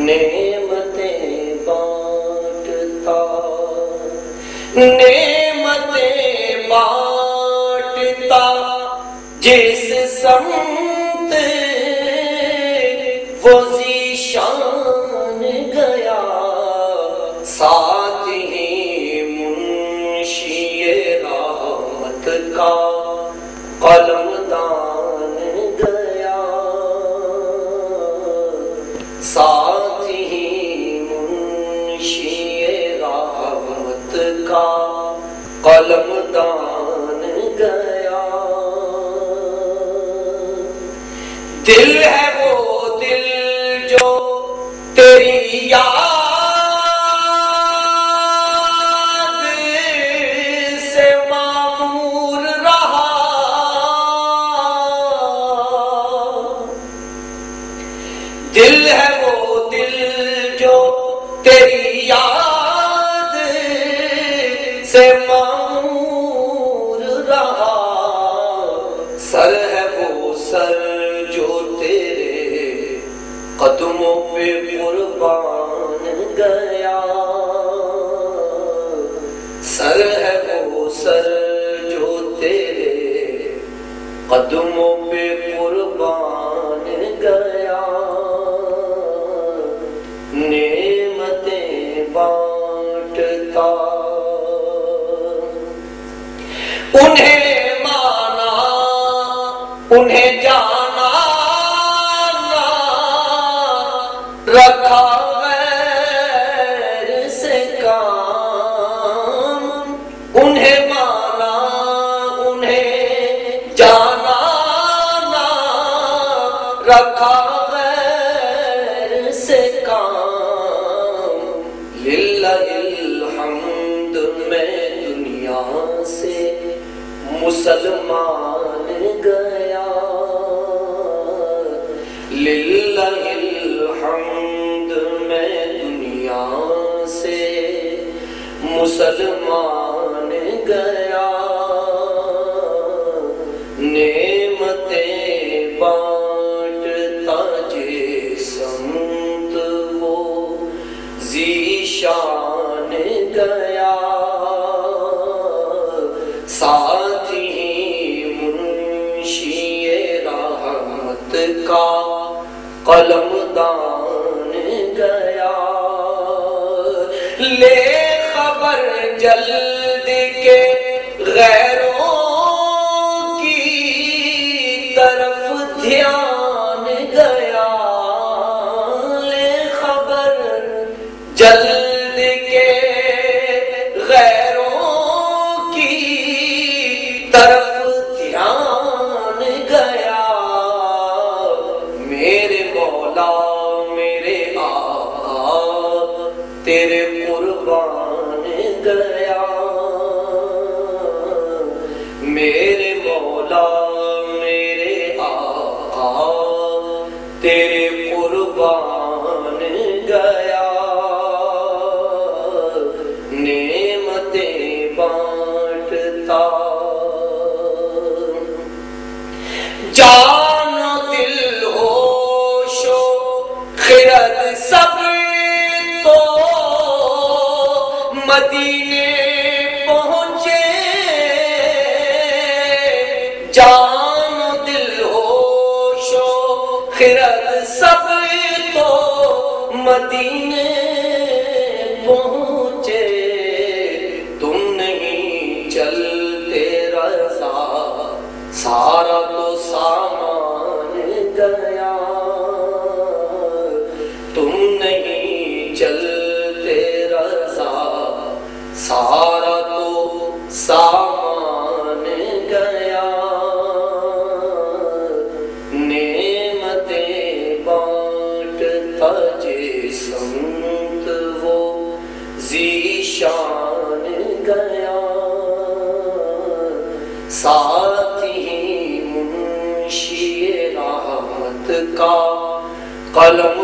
نعمتیں بانٹتا، نعمتیں بانٹتا جس سمت وہ ذیشان گیا، ساتھ ہی منشی رحمت کا قلم دان گیا، ساتھ ہی منشی رحمت کا قلم دان گیا۔ دل ہے وہ دل جو تیری یاد سے معمور رہا، دل ہے وہ دل جو تیری یاد سے معمور رہا، سر ہے وہ سر جو تیرے قدموں پہ قربان گیا، سر ہے وہ سر جو تیرے قدموں پہ قربان گیا۔ نعمتیں بانٹتا، انہیں مانا انہیں جانا نہ رکھا غیر سے کام، انہیں مانا انہیں جانا نہ رکھا غیر سے کام، للہ الحمد میں دنیا سے مسلمان گیا، للہ الحمد میں دنیا سے مسلمان گیا۔ نعمتیں بانٹتا جس سمت وہ ذیشان گیا، ساتھ ہی منشی رحمت کا قلم دان گیا۔ لے خبر جلد کے غیروں کی طرف دھیان گیا، لے خبر جلد کے غیروں کی طرف دھیان گیا، میرے مولا میرے آقا تیرے قربان گیا، میرے مولا میرے آقا تیرے قربان گیا۔ نعمتیں بانٹتا، جان و دل ہوش و خرد سب تو مدینے پہنچے، جان و دل ہوش و خرد سب تو مدینے پہنچے، تم نہیں چلتے رضا سارا تو سامان گیا، تم نہیں چلتے رضا سارا تو سامان گیا۔ نعمتیں بانٹتا جس سمت وہ ذیشان گیا، ساتھ ہی منشی رحمت کا قلم